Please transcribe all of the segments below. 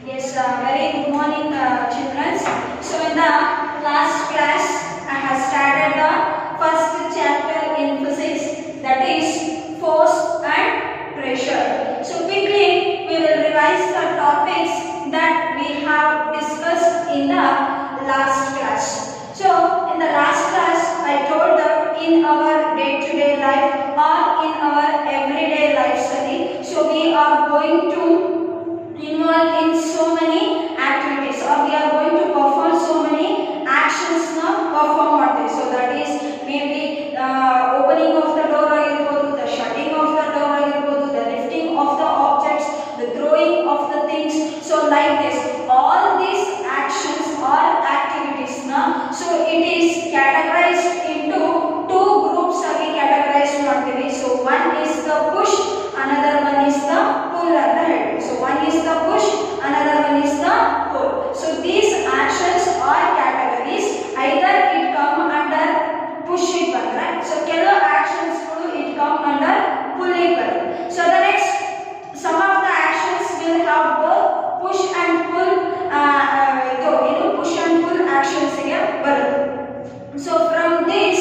Yes, very good morning, children. So, in the last class, I have started the first chapter in physics, that is force and pressure. So, quickly we will revise the topics that we have discussed in the last class. So, in the last class, I told that in our day-to-day life or in our everyday life study, so we are going to involved in so many activities, or we are going to perform so many actions now perform ಮಾಡ್ತೀವಿ. So that is maybe opening of the door ಆಗಿರಬಹುದು, the shutting of the door ಆಗಿರಬಹುದು, the lifting of the objects, the throwing of the things. So like this, all these actions or activities now, so it is categorized into two groups ಆಗಿ categorized ಮಾಡ್ತೀವಿ. So one is the push, another one is the pull ಅಂತ ಹೇಳಿ. So one is the push, another one is the pull. So these actions or categories, either it come under push it ಬಂದ್ರೆ, so ಕೆಲವು actions it come under pull it ಬರುತ್ತೆ. So the next, some of the actions will have both push and pull, push and pull actions ಗೆ ಬರುತ್ತೆ. So from this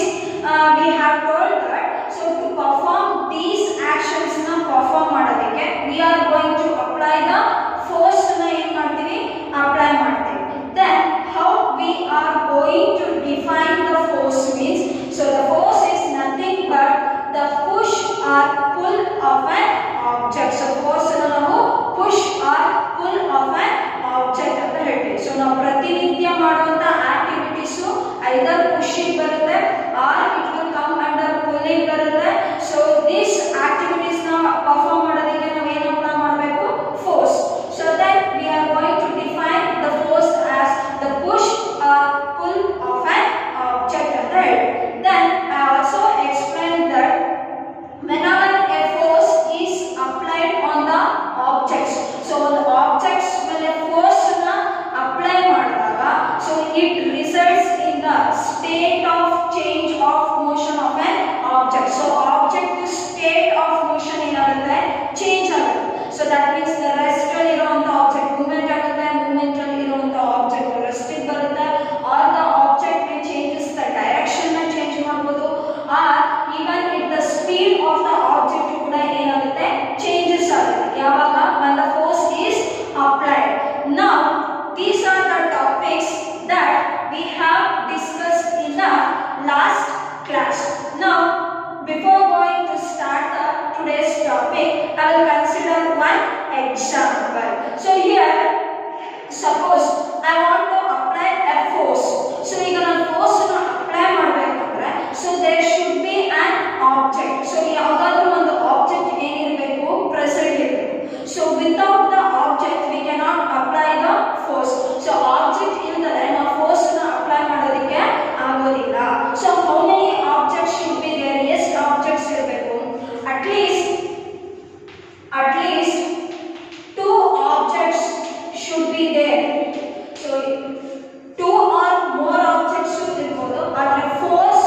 we have told that, so to perform these actions na perform ಮಾಡೋದಕ್ಕೆ we are going to apply the force na ಏನು ಮಾಡ್ತೀವಿ, apply ಮಾಡ್ತೀವಿ. Then how we are going to define the force means, so the force is nothing but the push or pull of an object. So force na ನಾವು push or pull of an object ಅಂತ ಹೇಳ್ತೀವಿ. So ನಾವು ಪ್ರತಿನಿತ್ಯ ಮಾಡುವಂತ activities either push it ಬರುತ್ತೆ or it will come under pull it ಬರುತ್ತೆ. So these activities na perform ಮಾಡೋದಕ್ಕೆ ನಾವು ಏನು ಅಪ್ಲೈ ಮಾಡಬೇಕು, force. So then we are going to define the force as the push or pull of an object ಅಂತ ಹೇಳಿ. Then I also explained that whenever a force is applied on the objects, so the objects ಮೇಲೆ force na apply ಮಾಡಿದಾಗ, so it results in the state of change of motion of an object. So object state of motion ಏನಾಗುತ್ತೆ, change ಆಗುತ್ತೆ. So that means the rest ಅಲ್ಲಿ ಇರುವಂತ object movement ಆಗುತ್ತೆ, movement ಅಲ್ಲಿ ಇರುವಂತ object rest ಗೆ ಬರುತ್ತೆ, or the object may changes the direction na change ಮಾಡಬಹುದು, or even if the speed of the object ಕೂಡ ಏನಾಗುತ್ತೆ, changes ಆಗುತ್ತೆ ಯಾವಾಗ when the force is applied. Now these are the topics that we have discussed in the last class. Now before going to start today's topic, I will consider one example. So here, suppose I want to apply a force. So ಈಗ ನಾನು force ಅನ್ನು apply ಮಾಡಬೇಕಂದ್ರೆ, so there should be an object. So ಯಾವುದಾದರೂ ಒಂದು object ಏನಿರಬೇಕು, present ಇರಬೇಕು. So without the object we cannot apply the force. So object ಇಲ್ಲದೆ ನಾವು force ಅನ್ನು apply ಮಾಡೋದಕ್ಕೆ ಆಗೋದಿಲ್ಲ. So how many objects should be there? ಎಷ್ಟು objects ಇರಬೇಕು? At least two objects should be there. So two or more objects ಇರಬಹುದು, ಆದರೆ force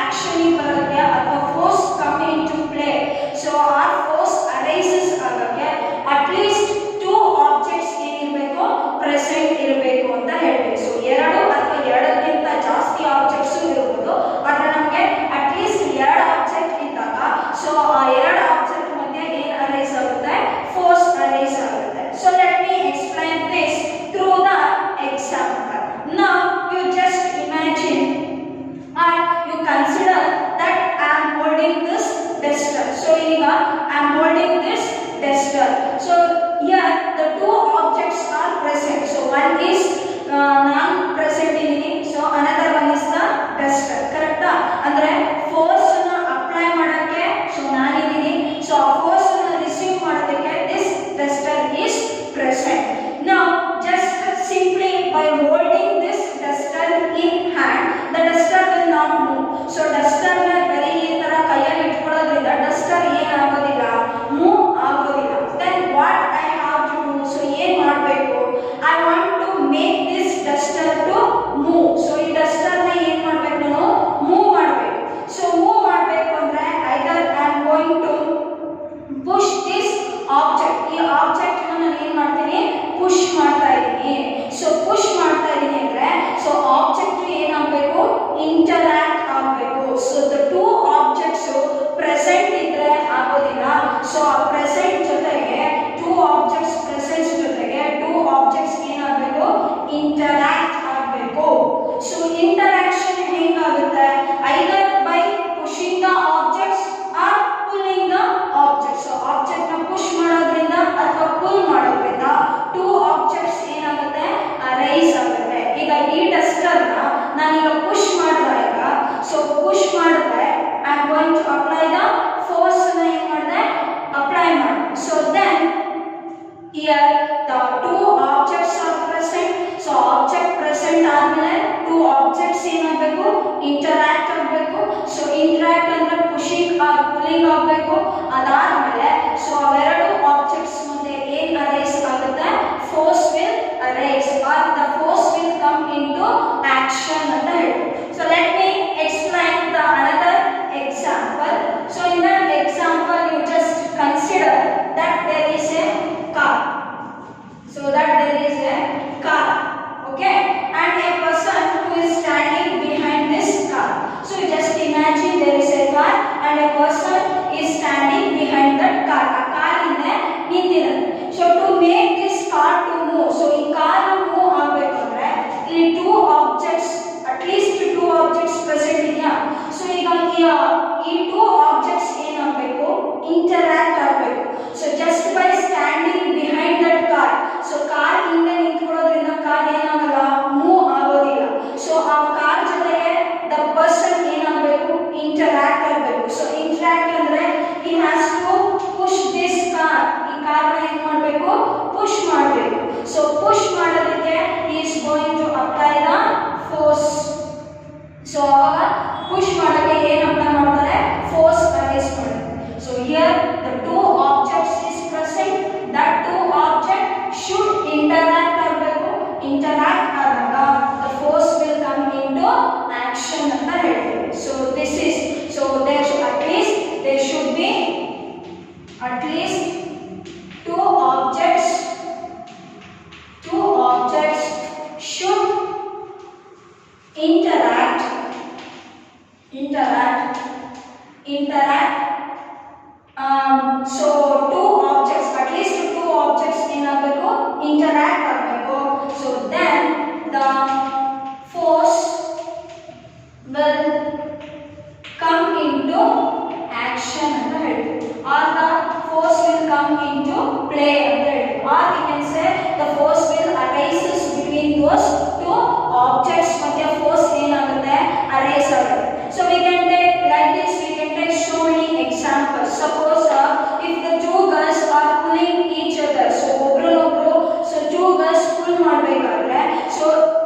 action ಬರುತ್ತೆ ಅಥವಾ force come into play. So our force arises ಆಗಕ್ಕೆ at least two objects ಏನಿರಬೇಕು, present ಇರಬೇಕು ಅಂತ ಹೇಳ್ತೀವಿ. So ಎರಡು ಅಥವಾ ಎರಡಕ್ಕಿಂತ ಜಾಸ್ತಿ objects ಇರಬಹುದು, ಆದರೆ ನಮಗೆ at least ಎರಡು object ಇದ್ದಾಗ, so ಆ ಎರಡು object ಮಧ್ಯೆ ಏನು ಅರೈಸ್ ಆಗುತ್ತೆ, force ಅರೈಸ್ ಆಗುತ್ತೆ. So let me explain this through the example. Now you just imagine and you consider that I am holding this duster. So here I am holding this duster. So here the two objects are present. So one is non present in, so another one is the duster. Correct? ಅಂದ್ರೆ force ಅನ್ನು apply ಮಾಡಕ್ಕೆ so ನಾನು ಇದೀನಿ, so force ಅನ್ನು receive ಮಾಡೋದಕ್ಕೆ this duster is present. Now just simply by holding this duster in hand, the duster will not move. So duster ನ ಬರೀ ಈ ತರ ಕೈಯಲ್ಲಿ ಇಟ್ಕೊಳ್ಳೋದ್ರಿಂದ duster ಏನಾಗೋದಿಲ್ಲ, ಮೂವ್ ಆಗೋದಿಲ್ಲ. Then what I have to do, so ಏನು ಮಾಡಬೇಕು, I want to make this duster to move. So ಈ duster ನ ಏನು ಮಾಡಬೇಕು, ನಾನು ಮೂವ್ ಮಾಡಬೇಕು. So ಮೂವ್ ಮಾಡಬೇಕು ಅಂದ್ರೆ either I am going to push this object, ಈ object ನ ನಾನು ಏನು ಮಾಡ್ತೀನಿ, push ಮಾಡಿ action ಅಂತ ಹೇಳ್ತೀವಿ. So let me explain the another example. So in that example you just consider that there is a car. So that there is a car, okay, and a person who is standing behind this car. So you just imagine there is a car and a person is standing behind that car. A car inne nintide. So to make this car to move, so in car move ಆಗಬೇಕಂದ್ರೆ ಇಲ್ಲಿ two objects, at least two objects present ಇದೆಯಾ. So ಈಗ ಈ two objects ಏನಾಗಬೇಕು, interact ಆಗಬೇಕು. So just by standing behind that car, so car ಹಿಂದೆ ನಿಂತ್ಕೊಳ್ಳೋದ್ರಿಂದ car ಏನಾಗಲ್ಲ, move ಆಗೋದಿಲ್ಲ. ಸೊ ಆ ಕಾರ್ ಜೊತೆಗೆ the person ಏನಾಗಬೇಕು, interact ಆಗಬೇಕು. So interact ಅಂದ್ರೆ he has to push this car, ಈ ಕಾರ್ ನ ಏನು ಮಾಡಬೇಕು, push ಮಾಡಬೇಕು. So push ಮಾಡೋದಕ್ಕೆ he is going to apply the force. So ಆವಾಗ push ಮಾಡೋಕೆ ಏನು ಅಪ್ಲೈ ಮಾಡ್ತಾರೆ, force ಅಪ್ಲೈ ಮಾಡ್ತಾರೆ. So here the two objects is present, that two object should interact ಆಗಬೇಕು. Interact ಆದಾಗ the force will come into action ಅಂತ ಹೇಳ್ತೀವಿ. So this is, so there should be at least two objects should interact so two objects, at least two objects ಏನಾಗಬೇಕು, interact ಆಗಬೇಕು. So then the force will come into action ಅಂತ ಹೇಳ್ತೀವಿ, or the force will come into play ಅಂತ ಹೇಳ್ತೀವಿ, or we can say the force will arises between those two objects. ಮತ್ತೆ force ಏನಾಗುತ್ತೆ, arise ಆಗುತ್ತೆ. So we can take like this, we can take so many examples. Suppose if the two girls are pulling each other, so ಒಬ್ರನ್ನೊಬ್ರು, so two girls pull ಮಾಡಬೇಕಾದ್ರೆ, so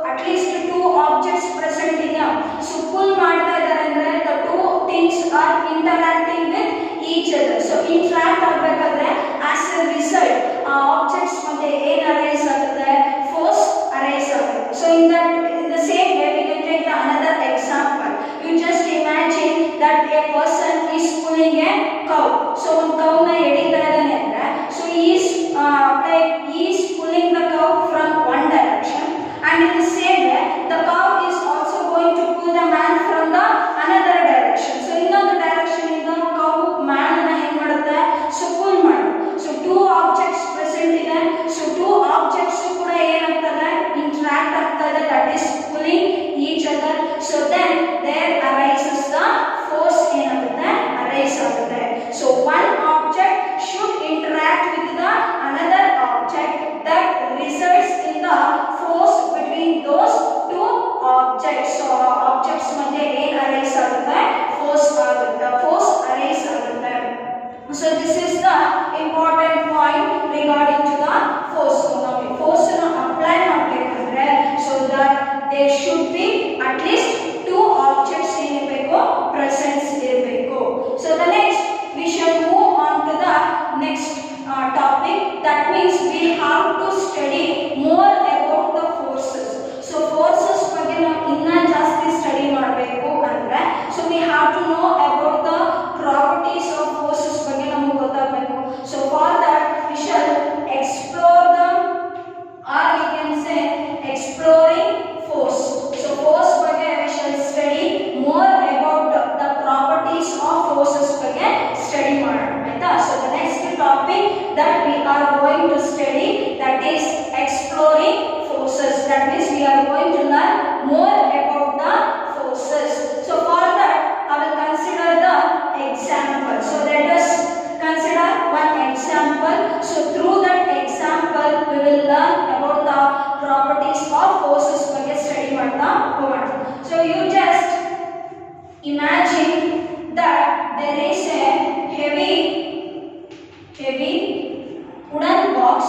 at least two objects present ಇದೆಯಾ. So pull ಮಾಡ್ತಾ ಇದ್ದಾರೆ ಅಂದ್ರೆ the two things are interacting with each other. So interact ಆಗಬೇಕಾದ್ರೆ as a result ಆ objects ಮತ್ತೆ ಏನು arise ಆಗುತ್ತೆ, force arise ಆಗುತ್ತೆ. So in the same way we can take the another example. You just imagine that a person is pulling a cow. So one cow na ಎಳಿತಾ ಇದ್ದಾನೆ ಅಂದ್ರೆ, so he is pulling the cow from one direction, and in the same way the cow is also going to pull the man from the another direction. So ಇನ್ನೊಂದು direction ಇಂದ cow man ಅನ್ನ ಏನು ಮಾಡುತ್ತೆ, so pull ಮಾಡುತ್ತೆ. So two objects present ಇದೆ, so two objects ಕೂಡ ಏನಾಗ್ತದೆ, interact ಆಗ್ತದೆ, that is pulling each other. So then there arises the force ಏನಾಗುತ್ತೆ, arise ಆಗುತ್ತೆ. So one object should interact with the another object, that results in the force between those two objects. So objects ಮಧ್ಯೆ ಏನು arise ಆಗುತ್ತೆ, force ಆಗುತ್ತೆ, force arise ಆಗುತ್ತೆ. So this is the important point regarding to the force. So ನಾವು force ಅನ್ನು apply ಮಾಡಬೇಕಂದ್ರೆ, so that there should be at least two objects ಇರಬೇಕು, presence ಇರಬೇಕು. So the next we shall move on to the next topic. That means we have to study more about the forces. So forces ಬಗ್ಗೆ ನಾವು ಇನ್ನ ಜಾಸ್ತಿ study ಮಾಡಬೇಕು ಅಂದ್ರೆ, so we have to know about the properties of forces ಬಗ್ಗೆ ನಮಗೆ ಗೊತ್ತಾಗಬೇಕು. So for that we shall explore them, or we can say exploring force. So force ಬಗ್ಗೆ we shall study more about the properties of forces ಬಗ್ಗೆ study ಮಾಡೋಣ ಆಯ್ತಾ. So the next topic that we are going to study, that is exploring forces. That means we are going to learn more about the forces. So for that I will consider the example. So let us consider one example. So through that example we will learn about the properties of forces ಬಗ್ಗೆ study ಮಾಡ್ತಾ ಹೋಗೋಣ. So you just imagine that there is a heavy wooden box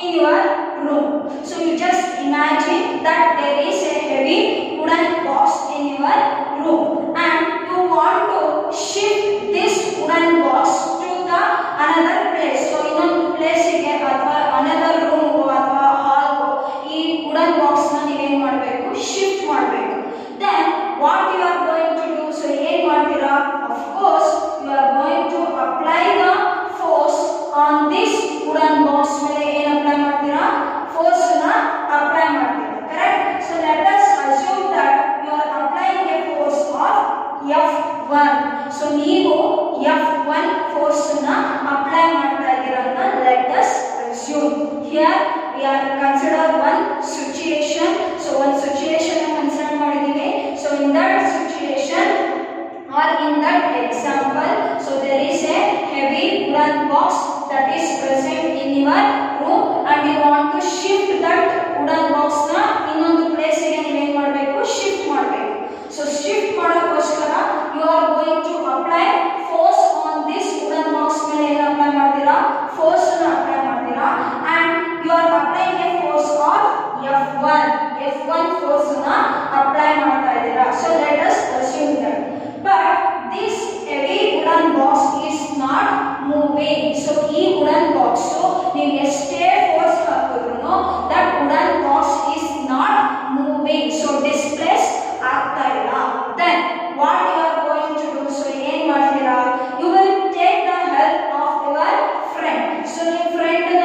in your room. So you just imagine that there is a heavy wooden box in your room, and you want to shift this wooden box to the another place. So ಇನ್ನೊಂದು place ಗೆ ಅಥವಾ another room ಅಥವಾ hall force ಅನ್ನು apply ಮಾಡ್ತೀರಾ and you are applying a force of F1 force ಅನ್ನು apply ಮಾಡ್ತಾ ಇದ್ದೀರಾ. So let us assume that, but this heavy wooden box is not moving. So ಈ wooden box ನೀವು ಎಷ್ಟೇ force ಹಾಕಿದ್ರು that wooden box is not moving. So displaced ಆಗ್ತಾ ಇಲ್ಲ. Then what you are going to do? So ಏನು ಮಾಡ್ತೀರಾ? You will take the help of your friend. So ನಿಮ್ಮ friend ನ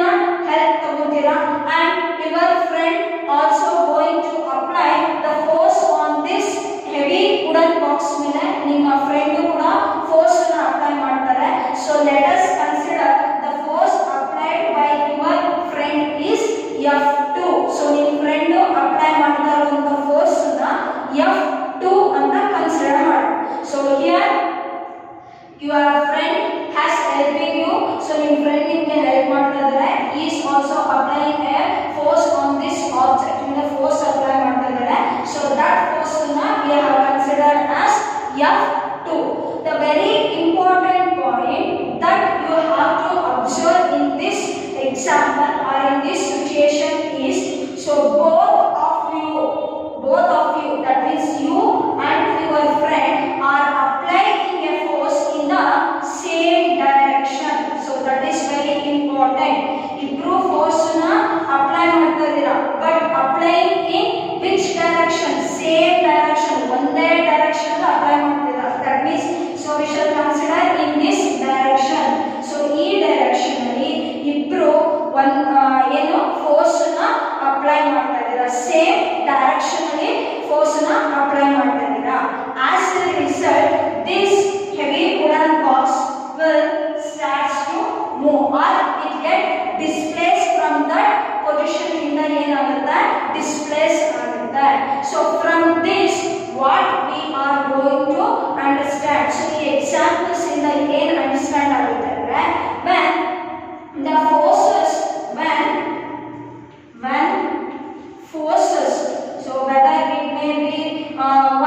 help ತಗೋತೀರಾ and your friend also going to apply the force on this heavy wooden box ಮೇಲೆ ನಿಮ್ಮ friend ಕೂಡ force ಅನ್ನು apply ಮಾಡ್ತಾರೆ. So let us consider the force applied by your friend is F2. So ನಿಮ್ಮ friend apply ಮಾಡ್ತಾ ಇರುವಂತ force ಅನ್ನ F2 ಅಂತ ಕನ್ಸಿಡರ್ ಮಾಡಿ. So here your friend has helping you. So ನಿಮ್ಮ ಫ್ರೆಂಡ್ ನಿಮಗೆ ಹೆಲ್ಪ್ ಮಾಡ್ತಾ ಇದ್ದಾರೆ. He is also applying a force on this object. ನಿಮಗೆ ಫೋರ್ಸ್ ಅಪ್ಲೈ ಮಾಡ್ತಾ ಇದ್ದಾರೆ. So that force ಅನ್ನ we have considered as F2. The very important point that you have to observe in this example or in this situation is, so both of you, that means you and your friend are applying a force in the same direction. So that is very important. Ibru force na apply ಮಾಡ್ತಾ ಇದ್ದೀರಾ, but applying in which direction? Same direction, ಒಂದೇ direction apply ಮಾಡ್ತೀರಾ. That means so we shall consider in this direction. So ಈ direction ಅಲ್ಲಿ ಇಬ್ರು ಏನು force ನ apply ಮಾಡ್ತಾ ಇದ್ದೀರಾ, ಸೇಮ್ ಡೈರೆಕ್ಷನ್ ಅಲ್ಲಿ ಫೋರ್ಸ್ ನ ಅಪ್ಲೈ ಮಾಡ್ತಾ ಇದ್ದೀರಾ. As a result, this heavy wooden box will starts to move or it get displaced from that position ಇಂದ ಏನಾಗುತ್ತೆ, displace ಆಗುತ್ತೆ. So from this what we are going to understand. So ಈ examples ಇಂದ ಏನು understand ಆಗುತ್ತೆ ಅಂದ್ರೆ, when the forces so whether it may be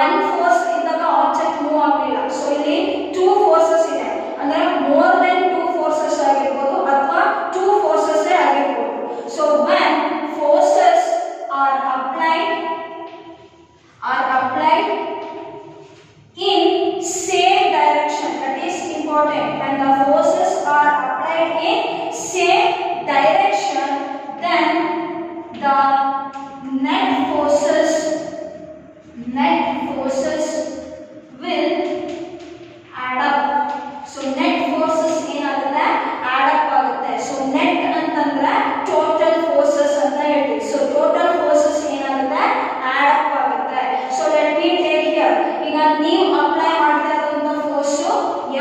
one force ಇದ್ದಾಗ object move ಆಗಲಿಲ್ಲ. ಸೊ ಇಲ್ಲಿ two forces ಇದೆ ಅಂದ್ರೆ more than two forces ಆಗಿರಬಹುದು ಅಥವಾ two forces ಆಗಿರಬಹುದು. So when forces are applied in same direction, that is important. When the forces are applied in same direction, then the net forces will add up. So net forces ಏನಾಗುತ್ತೆ, add up ಆಗುತ್ತೆ. So net ಅಂತಂದ್ರೆ total forces ಅಂತ ಹೇಳ್ತೀವಿ. So total forces ಏನಾಗುತ್ತೆ, add up ಆಗುತ್ತೆ. So let me take here, ಈಗ ನೀವು apply ಮಾಡ್ತಾ ಇರುವಂತ force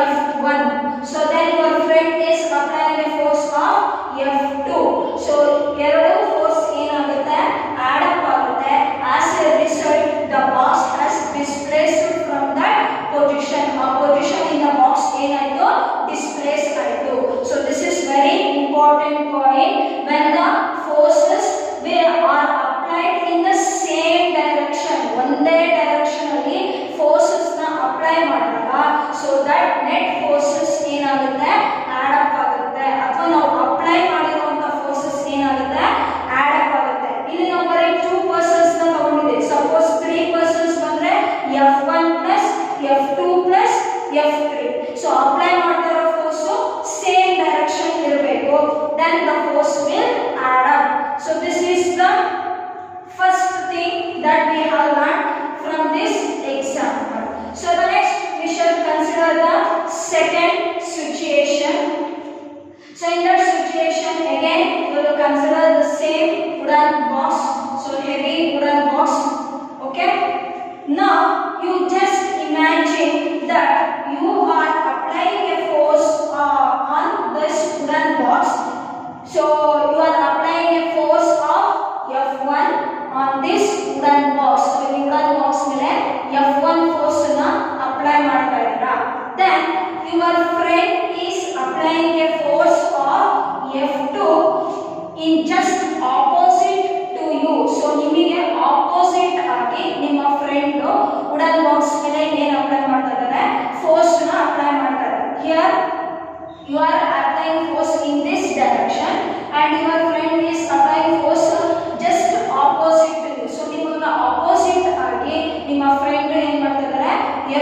F1. So then your friend is applying a force of F2. So ಎರಡು ಫೋರ್ಸ್ ಏನಾಗುತ್ತೆ, add up ಆಗುತ್ತೆ. As a result, the box has displaced from that position. A position in the box ಏನಾಯ್ತು, displace ಆಯ್ತು. So this is very important point. When the forces are applied in the same direction, ಒಂದೇ direction ಅಲ್ಲಿ forces ನ apply ಮಾಡಿದಾಗ, so that net forces ಏನಾಗುತ್ತೆ, add up ಆಗುತ್ತೆ. ಅಥವಾ ನಾವು ಅಪ್ಲೈ ಮಾಡಿರುವಂತ ಫೋರ್ಸಸ್ ಏನಾಗುತ್ತೆ, add up ಆಗುತ್ತೆ. ಇಲ್ಲಿ ನಾವು ಬರೀ 2 persons ನ ತಗೊಂಡಿದ್ದೀವಿ. ಸಪೋಸ್ 3 persons ಬಂದ್ರೆ F1 plus F2 plus F3. So apply ಮಾಡ್ತಿರೋ ಫೋರ್ಸ್ ಸೇಮ್ ಡೈರೆಕ್ಷನ್ ಇರಬೇಕು. Then the force will add up. So this is the first thing that we have learned from this example. So the next we shall consider the second situation. So in that situation again we will consider the same wooden box. So heavy wooden box. Okay. Now you just imagine that you are applying a force on this wooden box. So you are applying a force of F1 on this wooden box. So ಈ wooden box ಮೇಲೆ F1 force ಅನ್ನು apply ಮಾಡ್ತಾ ಇದ್ದೀರಾ. Then your friend is applying a force of F2 in just opposite and your friend is applying force just opposite to you. So ನಿಮಗೆ opposite ಆಗಿ ನಿಮ್ಮ friend ಏನು ಮಾಡ್ತಿದ್ದಾರೆ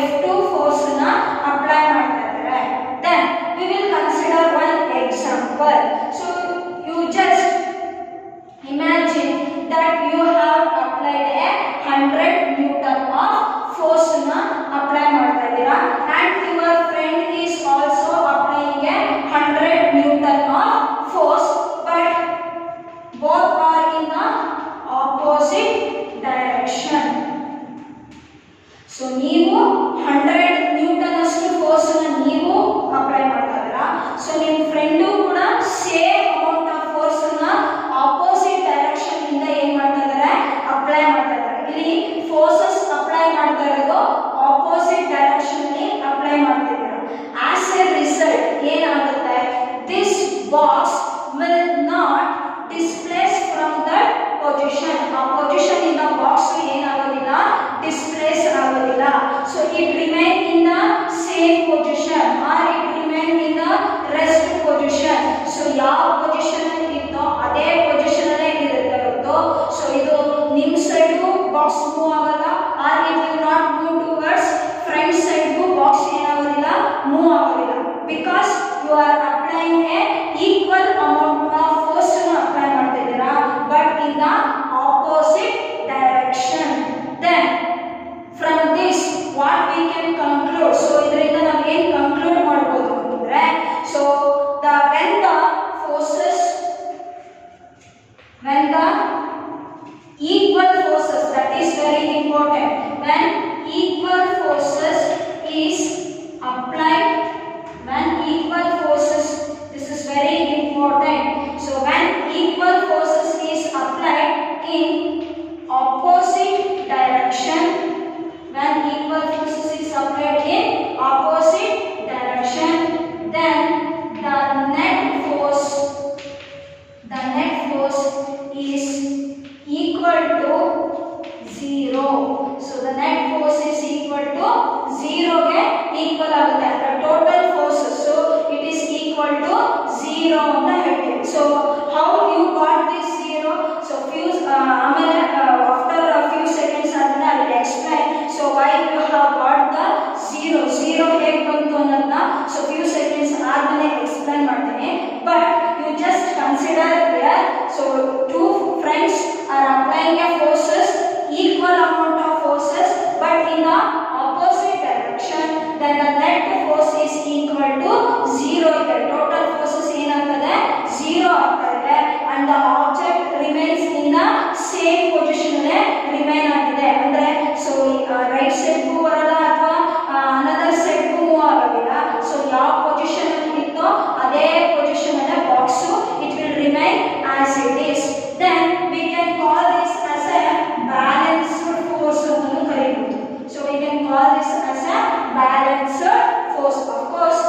F2 force ನ apply ಮಾಡ್ತಾ ಇದ್ದಾರೆ. Then we will consider one example. So you just imagine that you have applied a 100 Newton of force na apply ಮಾಡ್ತಾ ಇದ್ದೀರಾ and your friend is also applying a 100 Newton of force, but both are in the opposite direction. So ನೀವು 100 Newton ಅಷ್ಟು force na ನೀವು apply ಮಾಡ್ತಾ ಇದ್ದೀರಾ. So ನಿಮ್ಮ friend ಕೂಡ same amount of force ನ ಆಪೋಸಿಟ್ ಡೈರೆಕ್ಷನ್ ಇಂದ ಏನು ಮಾಡ್ತಾ ಇದ್ದಾರೆ ಅಪ್ಲೈ ಮಾಡ್ತಾ ಇದ್ದಾರೆ. ಇಲ್ಲಿ ಫೋರ್ಸಸ್ ಅಪ್ಲೈ ಮಾಡ್ತಾ ಇರೋದು ಆಪೋಸಿಟ್ ಡೈರೆಕ್ಷನ್ ಅಲ್ಲಿ ಅಪ್ಲೈ ಮಾಡ್ತಿದ್ದಾರೆ. ಆಸ್ ಎ ರಿಸಲ್ಟ್ ಏನಾಗುತ್ತೆ, this box will not displace from that position. ಆ ಪೊಸಿಷನ್ ಇಂದ ಬಾಕ್ಸ್ ಏನಾಗೋದಿಲ್ಲ, ಡಿಸ್ಪ್ಲೇಸ್ ಆಗೋದಿಲ್ಲ. So it remain in the same position or it remain in the rest position. So ಯಾವ position ಅಲ್ಲಿ ಇತ್ತೋ ಅದೇ ಪೊಸಿಷನ್ ಅಲ್ಲೇ ಇರುತ್ತೆ ಹೊರತು ಸೊ ಇದು ನಿಮ್ಮ ಸೈಡು ಬಾಕ್ಸ್ ಮೂವ್ ಆಗಲ್ಲ or it will not move towards front ಸೈಡ್ಗೂ ಬಾಕ್ಸ್ ಏನಾಗೋದಿಲ್ಲ, ಮೂವ್ ಆಗೋದಿಲ್ಲ. Because you are applying a equal amount of force ಅನ್ನು ಅಪ್ಲೈ ಮಾಡ್ತಾ ಇದ್ದೀರಾ, but in the opposite direction. Then from this what we can conclude. So ಇದರಿಂದ ನಾವು ಏನು conclude ಮಾಡ್ಬೋದು ಅಂತಂದ್ರೆ, so when the forces, when the equal forces, that is very important, when equal forces is applied, when equal forces, this is very important. So when equal forces is applied in opposite direction, when equal forces is applied in opposite direction, then the net force is equal to 0. So the net force is equal to 0 ಗೆ equal ಆಗುತ್ತೆ. The total forces, so it is equal to 0 ಅಂತ ಹೇಳ್ತೀವಿ. So how you got this 0? So ಆಮೇಲೆ after a few seconds ಆದ್ಮೇಲೆ I will explain. So why you have got the 0 ಹೇಗೆ ಬಂತು ಅನ್ನೋದನ್ನ so few seconds ಆದ್ಮೇಲೆ explain ಮಾಡ್ತೀನಿ. But you just consider here, so two friends are applying a forces, equal amount of forces, but in the opposite direction. Then the net force is equal to 0. The total forces ಏನಾಗ್ತದೆ 0 ಆಗ್ತದೆ and the object remains in the same position ಅಲ್ಲೇ remain ಆಗ್ತದೆ. ಅಂದ್ರೆ so right side ಗೂ ಬರಲ್ಲ ಅಥವಾ another side ಗೂ move ಆಗೋದಿಲ್ಲ. ಸೊ ಯಾವ ಪೊಸಿಷನ್ ಅಲ್ಲಿ ಇತ್ತೋ ಅದೇ ಪೊಸಿಷನ್ ಅಲ್ಲೇ box it will remain as it is. Then we can call this as a balanced force ಅಂತ ಕರೀಬಹುದು. So we can call this as a balanced force. Of course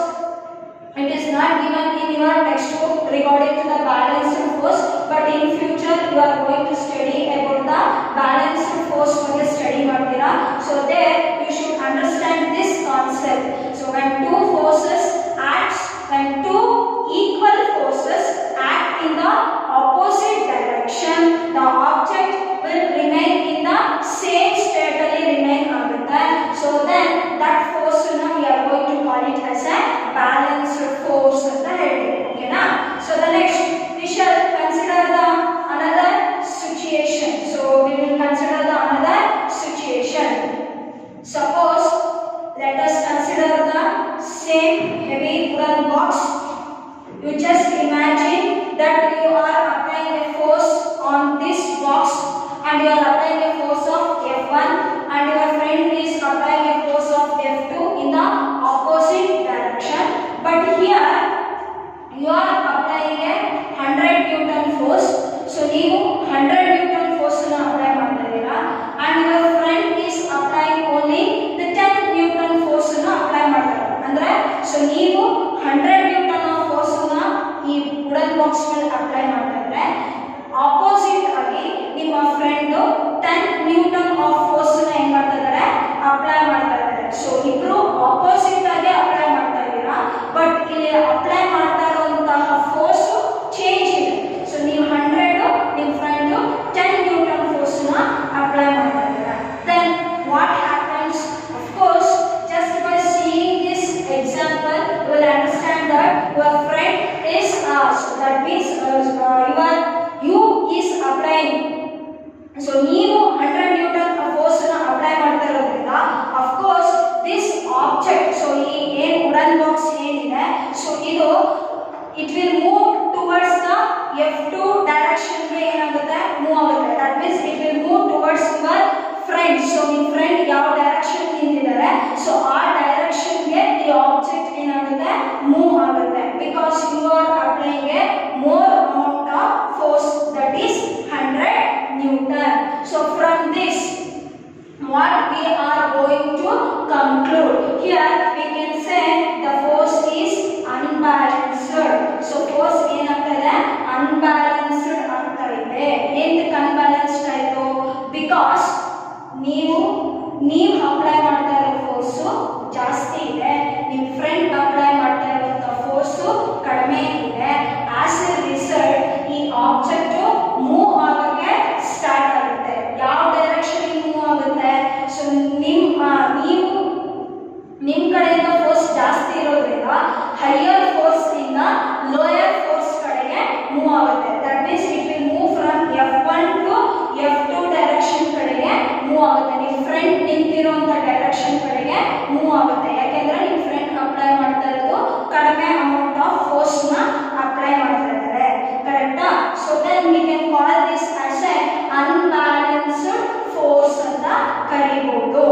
it is not given in your textbook regarding to the balanced force, but in future you are going to study about the balanced force ಬಗ್ಗೆ study ಮಾಡ್ತೀರಾ. So there you should understand this concept. So when two forces acts, when two equal forces act in the opposite direction, the object will remain in the same state ಅಲ್ಲಿ remain ಆಗುತ್ತೆ. So then that force we are going to call it as a balanced force ಅಂತ ಹೇಳ್ತೀವಿ. ಓಕೆನಾ? So the next we shall consider the another situation. So we will consider the another situation. Suppose let us consider the same heavy wooden box. You just imagine that you are applying a force on this box and you are applying a force of F1 and your friend is applying a force of F2 in the opposite direction. But here you are applying a 100 Newton force. So ನೀವು 100 Newton force ಅನ್ನು apply ಮಾಡ್ತಾ ಇದ್ದೀರಾ and your friend is applying only the 10 Newton force ಅನ್ನು apply ಮಾಡ್ತಾರೆ. ಅಂದ್ರೆ so ನೀವು 100 Newton of force ಅನ್ನು ಈ wooden box ಮೇಲೆ apply ಮಾಡ್ತಾ ಇದ್ರೆ ಆಪೋಸಿಟ್ ಆಗಿ ನಿಮ್ಮ ಫ್ರೆಂಡ್ 10 Newton of force ಅನ್ನು ಏನು ಮಾಡ್ತಾ ಇದ್ದಾರೆ ಅಪ್ಲೈ ಮಾಡ್ತಾ ಇದ್ದಾರೆ. ಸೊ ಇಬ್ರು ಆಪೋಸಿಟ್ ಆಗಿ ಅಪ್ಲೈ ಮಾಡ್ತಾ ಇದ್ದೀರಾ, ಬಟ್ ಇಲ್ಲಿ ಅಪ್ಲೈ ಮಾಡ್ತಾ ಇರುವಂತಹ ಫೋರ್ಸ್ ಚೇಂಜ್ ಇದೆ. F2 ಡೈರೆಕ್ಷನ್ಗೆ ಏನಾಗುತ್ತೆ ಮೂವ್ ಆಗುತ್ತೆ. That means it will move towards your friend. So ನಿಮ್ಮ ಫ್ರೆಂಡ್ ಯಾವ ಡೈರೆಕ್ಷನ್ ನಿಂತಿದ್ದಾರೆ ಸೊ ಆ ಡೈರೆಕ್ಷನ್ಗೆ ಈ ಆಬ್ಜೆಕ್ಟ್ ಏನಾಗುತ್ತೆ ಮೂವ್ ಆಗುತ್ತೆ. Because you are applying a more amount of force that is 100 Newton. So from this what we are going to conclude here, we can say the force is unbalanced. So force ಏನಂತದೆ unbalanced ಆಗ್ತಾ ಇದೆ. ಏನಕ್ಕೆ unbalanced ಆಯ್ತು? Because ನೀವು apply ಮಾಡ್ತಾ ಇರೋ force ಜಾಸ್ತಿ ಇದೆ, ನಿಮ್ಮ ಫ್ರೆಂಡ್ ಅಪ್ಲೈ ಮಾಡ್ತಾ ಇರುವಂತ ಫೋರ್ಸ್ ಕಡಿಮೆ ಇದೆ. ಆಸ್ ಎ ರಿಸಲ್ಟ್ ಈ ಆಬ್ಜೆಕ್ಟ್ ಮೂವ್ ಆಗೋಕ್ಕೆ ಸ್ಟಾರ್ಟ್ ಆಗುತ್ತೆ. ಯಾವ ಡೈರೆಕ್ಷನ್ ಮೂವ್ ಆಗುತ್ತೆ? ಸೊ ನಿಮ್ಮ ಕಡೆಯಿಂದ ಫೋರ್ಸ್ ಜಾಸ್ತಿ ಇರೋದ್ರಿಂದ ಹೈಯರ್ ಫೋರ್ಸ್ ಇಂದ ಲೋಯರ್ ಫೋರ್ಸ್ ಕಡೆಗೆ ಮೂವ್ ಆಗುತ್ತೆ. That means it will move from F1 to F2 direction ಕಡೆಗೆ ಮೂವ್ ಆಗುತ್ತೆ. ನಿಮ್ಮ ಫ್ರೆಂಡ್ ನಿಂತಿರುವಂತ ಡೈರೆಕ್ಷನ್ ಕಡೆಗೆ ಮೂವ್ ಆಗುತ್ತೆ. ಯಾಕೆಂದ್ರೆ ನಿಮ್ಮ ಫ್ರೆಂಡ್ ಅಪ್ಲೈ ಮಾಡ್ತಾ ಇರೋದು ಕಡಿಮೆ ಅಮೌಂಟ್ ಆಫ್ ಫೋರ್ಸ್ ನ ಅಪ್ಲೈ ಮಾಡ್ತಾ ಇದ್ದಾರೆ. ಕರೆಕ್ಟಾ? So then we can call this as a unbalanced force ಅಂತ ಕರೀಬಹುದು.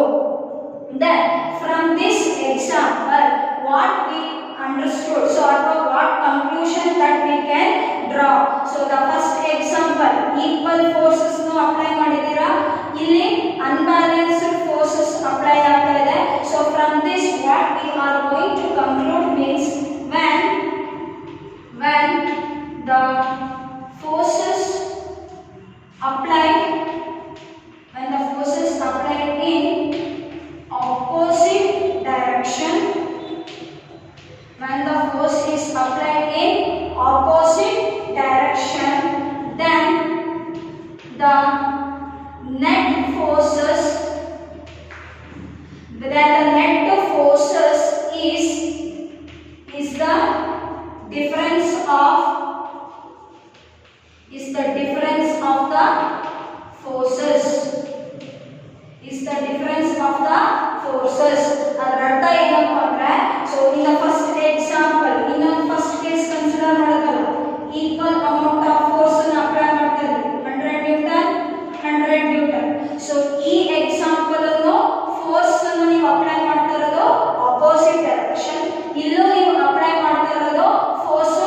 Then from this example what we understood, so what conclusion that we can draw? So the first example equal forces no apply ಮಾಡಿದೀರಾ, ಇಲ್ಲಿ unbalanced forces apply ಆಗ್ತಾ ಇದೆ. So from this what we are going to conclude means when the forces applied in opposite direction, when the force is applied in opposite direction, then the net forces is the difference of the forces. ಅದರ ಅರ್ಥ ಏನಪ್ಪ ಅಂದ್ರೆ, so in the first example ಇನ್ನೊಂದು first case consider ಮಾಡೋದಲ್ಲ, equal amount of force ಅನ್ನು apply ಮಾಡ್ತಾ ಇದ್ವಿ 100 Newton. So ಈ ಎಕ್ಸಾಂಪಲ್ ಅನ್ನು ಫೋರ್ಸ್ ಅನ್ನು ನೀವು ಅಪ್ಲೈ ಮಾಡ್ತಾ ಇರೋದು ಆಪೋಸಿಟ್ ಡೈರೆಕ್ಷನ್, ಇಲ್ಲೂ ನೀವು ಅಪ್ಲೈ ಮಾಡ್ತಾ ಇರೋದು force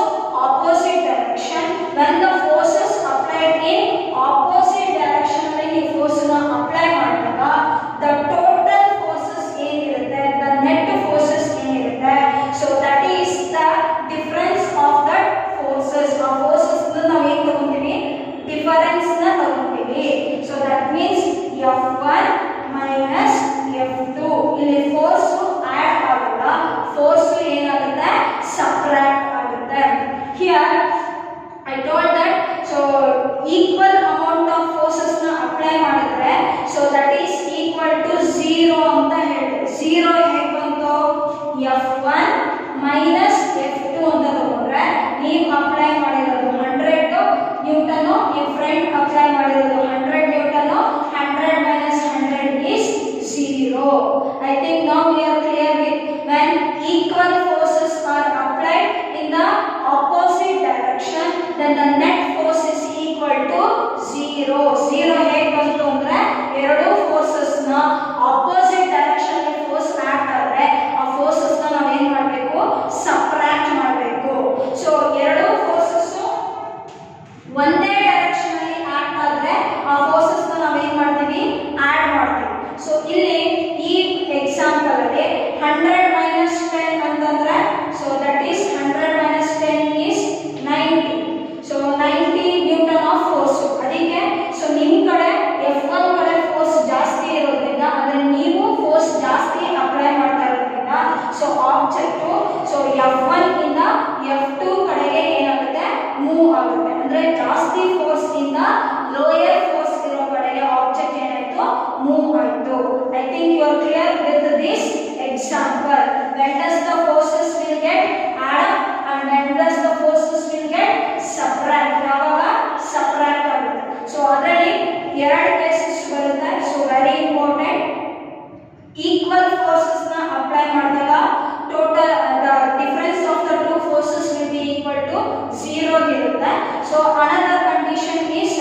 opposite direction. when the forces applied in opposite direction ಅಲ್ಲಿ ನೀವು ಫೋರ್ಸ್ ಅನ್ನು ಅಪ್ಲೈ ಮಾಡಿದಾಗ the total forces ಏನಿರುತ್ತೆ, the net forces ಏನಿರುತ್ತೆ, so that is the difference of that forces. ಆ forces ನಾವು ಏನು ತಗೊಂತೀವಿ, ಡಿಫರೆನ್ಸ್ ನ ತಗೊಂತೀವಿ. so that means F1 minus F2, ಇಲ್ಲಿ ಫೋರ್ಸ್ ಆಡ್ ಆಗಲ್ಲ, ಫೋರ್ಸ್ ಏನಾಗುತ್ತೆ ಸಬ್ಟ್ರಾಕ್ಟ್ ಆಗುತ್ತೆ. here I told that so equal amount of forces na apply ಮಾಡಿದ್ರೆ so that is equal to 0 ಅಂತ ಹೇಳಿದೆ. 0 ಹೇಗೆ ಬಂತು? F1 minus F2 ಅಂತ ತಗೊಂಡ್ರೆ ನೀವು ಅಪ್ಲೈ ಮಾಡಿರೋದು 100 ನ್ಯೂಟನ್, ನಿಮ್ಮ ಫ್ರೆಂಡ್ ಅಪ್ಲೈ ಮಾಡಿರೋದು 100 Newton, 100 minus 100 is 0. I think now we are clear with when equal forces are applied in the opposite direction, then the net force is equal to 0. 0 ಹೇಗೆ ಬಂತು ಅಂದ್ರೆ ಎರಡು ಫೋರ್ಸಸ್ ನ opposite direction ಗೆ force act ಆದ್ರೆ ಆ forces ನ ನಾವು ಏನು ಮಾಡಬೇಕು, ಸಬ್ಟ್ರಾಕ್ಟ್ ಮಾಡಬೇಕು. ಸೊ ಎರಡು ಫೋರ್ಸಸ್ ಒಂದೇ ಡೈರೆಕ್ಷನ್ ಅಲ್ಲಿ ಆಕ್ಟ್ ಆದ್ರೆ ಆ ಫೋರ್ಸಸ್ ನ ನಾವು ಏನು ಮಾಡ್ತೀವಿ, ಆಡ್ ಮಾಡ್ತೀವಿ. ಸೊ ಇಲ್ಲಿ ಈ ಎಕ್ಸಾಂಪಲ್ ಅಲ್ಲಿ 100 minus 10 ಅಂತಂದ್ರೆ so that is 100 minus 10 is 90. so 90 Newton of force. ಅದಕ್ಕೆ ಸೊ ನಿಮ್ಮ ಕಡೆ F1 ಕಡೆ ಫೋರ್ಸ್ ಜಾಸ್ತಿ ಇರೋದ್ರಿಂದ ಅಂದ್ರೆ ನೀವು ಫೋರ್ಸ್ ಜಾಸ್ತಿ ಅಪ್ಲೈ ಮಾಡ್ತಾ ಇರೋದ್ರಿಂದ ಸೊ ಆಬ್ಜೆಕ್ಟ್ ಸೊ F1 ಇಂದ F2 ಕಡೆಗೆ ಏನಾಗುತ್ತೆ ಮೂವ್ ಆಗುತ್ತೆ. ಅಂದ್ರೆ ಜಾಸ್ತಿ ಫೋರ್ಸ್ ಇಂದ ಲೋಯರ್ ಫೋರ್ಸ್ ಇರೋ ಕಡೆಗೆ ಆಬ್ಜೆಕ್ಟ್ ಏನಾಯ್ತು ಮೂವ್ ಆಯ್ತು. I think you are clear with this example. When does the forces will get add up and when does the forces will get subtract? ಯಾವಾಗ subtract ಆಗುತ್ತೆ. ಸೊ ಅದರಲ್ಲಿ ಎರಡು cases ಬರುತ್ತೆ. So very important, equal forces ನ apply ಮಾಡಿದಾಗ total the difference of the two forces will be equal to 0 ಇರುತ್ತೆ. So another condition is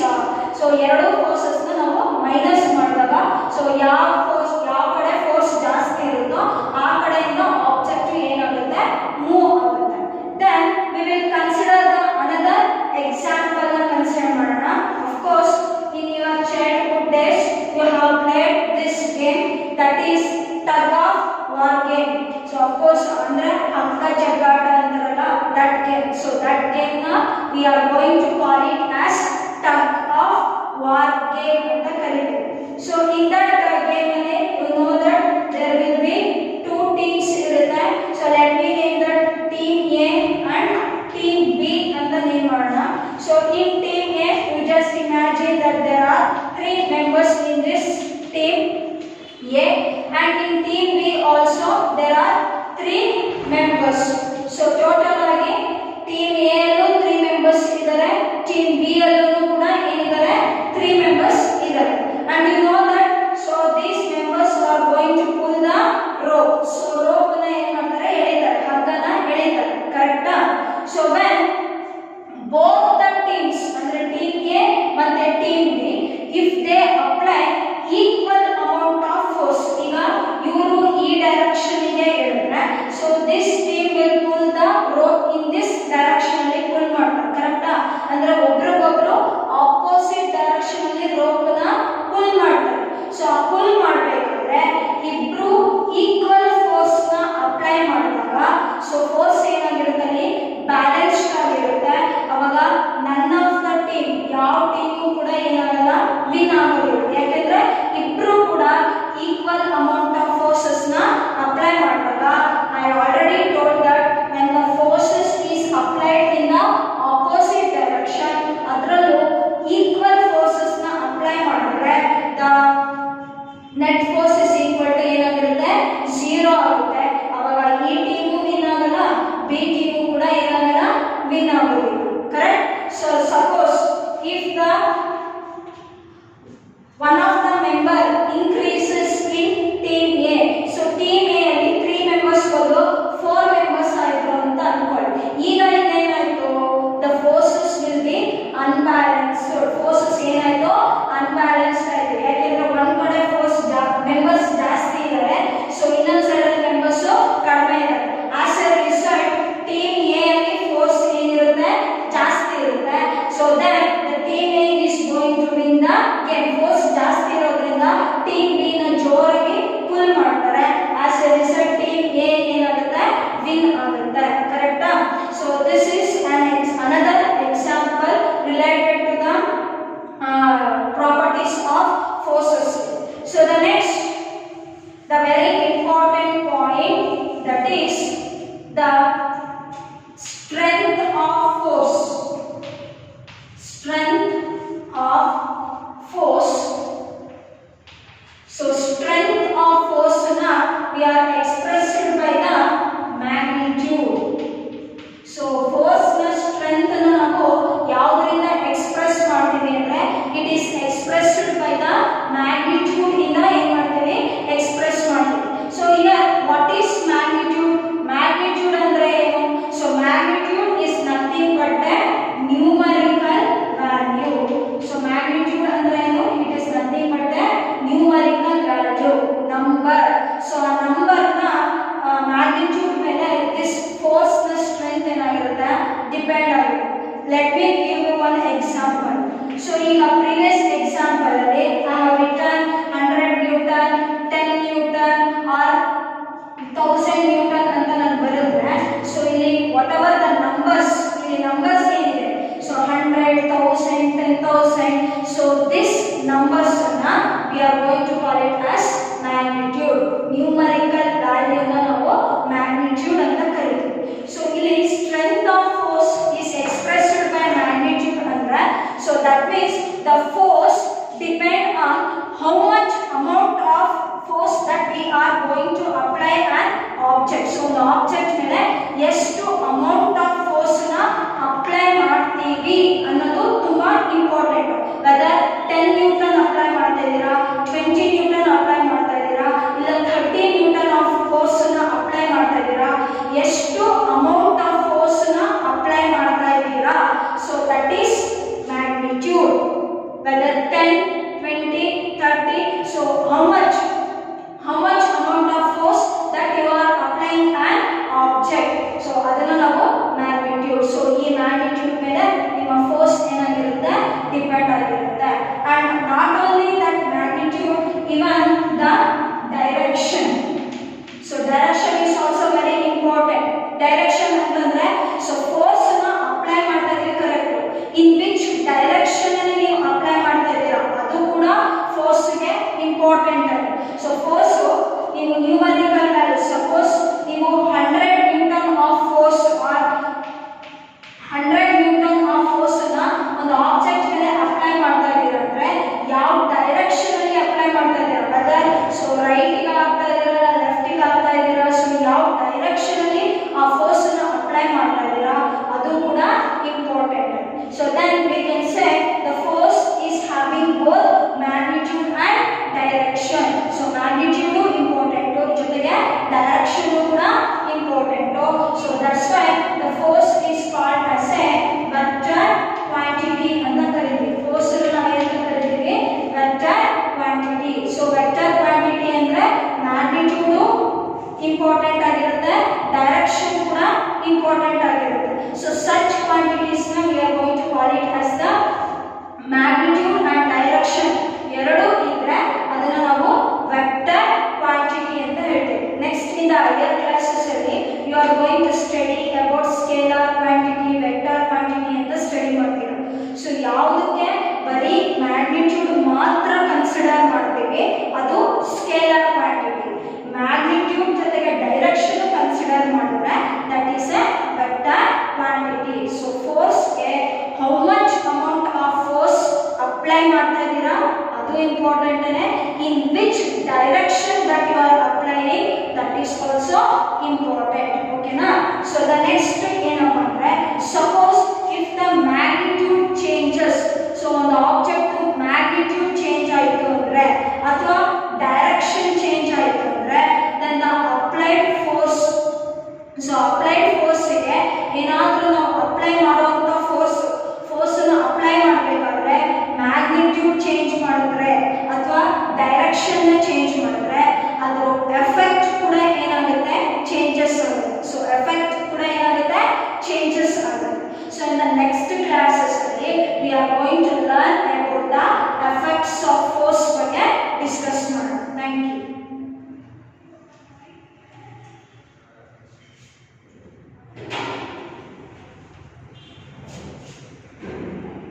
so ಎರಡು forces ನಾವು ಮೈನಸ್ ಮಾಡಿದಾಗ ಸೊ ಯಾವ ಕಡೆ ಫೋರ್ಸ್ ಜಾಸ್ತಿ ಇರುತ್ತೋ ಆ ಕಡೆಯಿಂದ ಆಬ್ಜೆಕ್ಟ್ ಏನಾಗುತ್ತೆ ಮೂವ್ ಆಗುತ್ತೆ. Then we will consider the another example ನ ಕನ್ಸಿಡರ್ ಮಾಡೋಣ. Of course in your childhood days you have played this game that is tug of war game. So of course ಅಂದ್ರೆ ಹಗ್ಗ ಜಗ್ಗಾಟ ಅಂತಾರಲ್ಲ that game. So that game ನ we are going to call it as tug of war game ಅಂತ ಕರೀತೀವಿ. So in that game ಅಲ್ಲಿ you know that there will be two teams ಇರುತ್ತೆ. So let me name that team A and team B ಅಂತ name ಮಾಡೋಣ. So in team A you just imagine that there are 3 members in this team A, and in team B also there are 3 members. So total ಆಗಿ team A ಅಲ್ಲೂ 3 members ಇದ್ದಾರೆ, team B ಅಲ್ಲೂ ಕೂಡ ಏನಿದ್ದಾರೆ 3 members ಇದ್ದಾರೆ. And you know that so these members are going to pull the rope. So rope ನ ಏನು ಮಾಡ್ತಾರೆ, ಎಳಿತಾರೆ, ಹಗ್ಗನ ಎಳಿತಾರೆ, ಕರೆಕ್ಟಾ? So when both the teams ಅಂದ್ರೆ team A ಮತ್ತೆ team B if they apply equal amount of force, ಈಗ ಇವರು ಈ ಡೈರೆಕ್ಷನ್ ಗೆ ಎಳೆದ್ರೆ so this team will pull the rope in this direction ಅಲ್ಲಿ pull ಮಾಡ್ತಾರೆ, ಕರೆಕ್ಟಾ? ಅಂದ್ರೆ ಒಬ್ರಿಗೊಬ್ರು ಆಪೋಸಿಟ್ ಡೈರೆಕ್ಷನ್ ಅಲ್ಲಿ ರೋಪ್ ನ pull ಮಾಡ್ತಾರೆ. ಸೊ pull ಮಾಡಬೇಕಾದ್ರೆ ಇಬ್ರು ಈಕ್ವಲ್ ಫೋರ್ಸ್ ನ ಅಪ್ಲೈ ಮಾಡಿದಾಗ ಸೊ ಫೋರ್ಸ್ ಏನಾಗಿರುತ್ತೆ, ಬ್ಯಾಲೆನ್ಸ್ಡ್ ಆಗಿರುತ್ತೆ. ಅವಾಗ ನನ್ ಆಫ್ ದ ಟೀಮ್, ಯಾವ ಟೀಮು ಕೂಡ ಏನಾಗಲ್ಲ, ವಿನ್ ಆಗೋದಿಲ್ಲ. ಯಾಕೆಂದ್ರೆ ಇಬ್ರು ಕೂಡ ಈಕ್ವಲ್ ಅಮೌಂಟ್ ಆಫ್ ಫೋರ್ಸಸ್ ನ ಅಪ್ಲೈ ಮಾಡಿದಾಗ I already told that when the forces is applied in the opposite direction, ಅದರಲ್ಲೂ ಈಕ್ವಲ್ ಫೋರ್ಸಸ್ ನ ಅಪ್ಲೈ ಮಾಡಿದ್ರೆ the net force is equal to ಏನಾಗಿರುತ್ತೆ, 0 ಆಗುತ್ತೆ. ಅವಾಗ ಈ ಟೀಮು ವಿನ್ ಆಗಲ್ಲ, ಬಿ ಟೀಮು ಕೂಡ ಏನಾಗಲ್ಲ, ವಿನ್ ಆಗೋದಿಲ್ಲ, correct? So suppose if the one of the member increases in team A, so team A ಅಲ್ಲಿ 3 members ಬದಲು 4 members ಆಯ್ತು ಅಂತ ಅನ್ಕೊಳ್ಳಿ. ಈಗ ಏನಾಯ್ತು, the forces will be unbalanced. So forces ಏನಾಯ್ತು, unbalanced ಆಯ್ತು. ಯಾಕೆಂದ್ರೆ ಒಂದ್ ಕಡೆ ಫೋರ್ಸ್ ಮೆಂಬರ್ಸ್ ಜಾಸ್ತಿ ಇದ್ದಾರೆ, ಸೊ ಇನ್ನೊಂದ್ ಸೈಡ್ ಅಲ್ಲಿ ಮೆಂಬರ್ಸ್ ಕಡಿಮೆ ಇದ್ದಾರೆ. As a result team A ಅಲ್ಲಿ ಫೋರ್ಸ್ ಏನಿರುತ್ತೆ, ಜಾಸ್ತಿ ಇರುತ್ತೆ. So that the team A is going to win the game. Force ಜಾಸ್ತಿ ಇರೋದ್ರಿಂದ ಟೀಮ್ ಬಿ ನ ಜೋರಾಗಿ ಪುಲ್ ಮಾಡ್ತಾರೆ. As a result team A ಏನಾಗುತ್ತೆ, ವಿನ್ ಆಗುತ್ತೆ, ಕರೆಕ್ಟಾ? So this is another example related to the properties of forces. So the next, the very important point, that is the strength of force. Strength of force. So strength of force na we are expressed by the magnitude. So force na strength na ನಾವು ಯಾವುದರಿಂದ express ಮಾಡ್ತೀವಿ ಅಂದ್ರೆ it is expressed by the magnitude ಇಂದ ಏನು ಮಾಡ್ತೀವಿ, express ಮಾಡ್ತೀವಿ. So here what is magnitude? Magnitude ಅಂದ್ರೆ ಏನು? So magnitude is nothing but a numerical value. So magnitude ಅಂದ್ರೆ ಏನು? It is nothing but a numerical value, number. So ಆ number ನ magnitude ಮೇಲೆ this force ನ strength ಏನಾಗಿರುತ್ತೆ, ಡಿಪೆಂಡ್ ಆಗುತ್ತೆ. Let me give you one example. So ಈಗ previous example ಅಲ್ಲಿ I have written 100 Newton, 10 Newton or 1000 Newton ಅಂತ ನಾನು ಬರೆದ್ರೆ so ಇಲ್ಲಿ whatever the numbers, ಇಲ್ಲಿ numbers ಏನಿದೆ, so 100, 1000, 10,000, so this numbers ಅನ್ನ we are going to call it as magnitude. Numerical value ನ ನಾವು magnitude ಅಂತ ಕರೀತೀವಿ. So ಇಲ್ಲಿ strength of force is expressed by magnitude ಅಂದ್ರೆ so that means the force depend on how much amount of force that we are going to apply an object. So the object ಮೇಲೆ ಎಷ್ಟು amount of force ನ apply ಮಾಡ್ತೀವಿ ಅನ್ನೋದು ತುಂಬಾ important. whether 10 Newton apply ಮಾಡ್ತಾ ಇದ್ದೀರಾ, 20 Newton apply ಮಾಡ್ತಾ ಇದ್ದೀರಾ, ಇಲ್ಲ 30 Newton of force ನ apply ಮಾಡ್ತಾ ಇದ್ದೀರಾ, ಎಷ್ಟು amount of force ನ apply ಮಾಡ್ತಾ ಇದ್ದೀರಾ, so that is ರೈಟಿಗೆ ಆಗ್ತಾ ಇದ್ದೀರಾ, ಲೆಫ್ಟಿಗೆ ಆಗ್ತಾ ಇದ್ದೀರಾ, ಸೊ ಯಾವ ಡೈರೆಕ್ಷನ್ ಅಲ್ಲಿ ಆ ಫೋರ್ಸ್ ಅನ್ನು ಅಪ್ಲೈ ಮಾಡ್ತಾ ಇದ್ದೀರಾ ಅದು ಕೂಡ important. So then we can say the force is having both magnitude and direction. So magnitude important, ಜೊತೆಗೆ ಡೈರೆಕ್ಷನ್ ಕೂಡ important. So that's why the force is called as a vector quantity ಅಂತ ಕರೀತೀವಿ. Force ಅನ್ನು ನಾವು ಏನಂತ ಕರೀತೀವಿ? Vector quantity. So vector quantity ಅಂದ್ರೆ magnitude important ಆಗಿರುತ್ತೆ, ಡೈರೆಕ್ಷನ್ ಕೂಡ ಇಂಪಾರ್ಟೆಂಟ್ ಆಗಿರುತ್ತೆ. ಸೊ ಸಚ್ ಕ್ವಾಂಟಿಟೀಸ್ ನ we are going to call it as the magnitude and direction. ಎರಡು ಇದ್ರೆ ಅದನ್ನ ನಾವು ವೆಕ್ಟರ್ ಕ್ವಾಂಟಿಟಿ ಅಂತ ಹೇಳ್ತೀವಿ. Next in the higher classes ಅಲ್ಲಿ you are going to study about scalar quantity, vector quantity ಅಂತ study ಮಾಡ್ತೀರಾ. ಸೊ ಯಾವುದಕ್ಕೆ ಬರೀ ಮ್ಯಾಗ್ನಿಟ್ಯೂಡ್ ಮಾತ್ರ ಕನ್ಸಿಡರ್ ಮಾಡ್ತೀವಿ ಅದು ಸ್ಕೇಲಾರ್ ಕ್ವಾಂಟಿಟಿ. ಮ್ಯಾಗ್ನಿಟ್ಯೂಡ್ ಜೊತೆಗೆ ಡೈರೆಕ್ಷನ್ ಕನ್ಸಿಡರ್ ಮಾಡಿದ್ರೆ that is a vector quantity. So ಫೋರ್ಸ್ಗೆ how much amount of force apply ಮಾಡ್ತಾ ಇದ್ದೀರಾ ಅದು important. In which direction that you are applying that is also important. ಓಕೆನಾ? ಸೊ ದ ನೆಕ್ಸ್ಟ್ ಏನಪ್ಪ ಅಂದ್ರೆ suppose if the magnitude changes. So ಒಂದು object magnitude change ಆಯಿತು ಅಂದ್ರೆ ಅಥವಾ ಡೈರೆಕ್ಷನ್ ಚೇಂಜ್ ಆಯಿತು ಅಂದ್ರೆ then the applied force. So applied ಫೋರ್ಸ್ಗೆ ಏನಾದರೂ ನಾವು ಅಪ್ಲೈ ಮಾಡುವಂಥ ಫೋರ್ಸ್ ಅನ್ನು ಅಪ್ಲೈ ಮಾಡಬೇಕಾದ್ರೆ ಮ್ಯಾಗ್ನಿಟ್ಯೂಡ್ ಚೇಂಜ್ ಮಾಡಿದ್ರೆ ಅಥವಾ ಡೈರೆಕ್ಷನ್ ಚೇಂಜ್ ಮಾಡಿದ್ರೆ ಅದರ ಎಫೆಕ್ಟ್ ಕೂಡ ಏನಾಗುತ್ತೆ? ಚೇಂಜಸ್ ಆಗುತ್ತೆ. ಸೊ ಎಫೆಕ್ಟ್ ಕೂಡ ಏನಾಗುತ್ತೆ? ಚೇಂಜಸ್ ಆಗುತ್ತೆ. So in the next classes we are going to learn about the effects of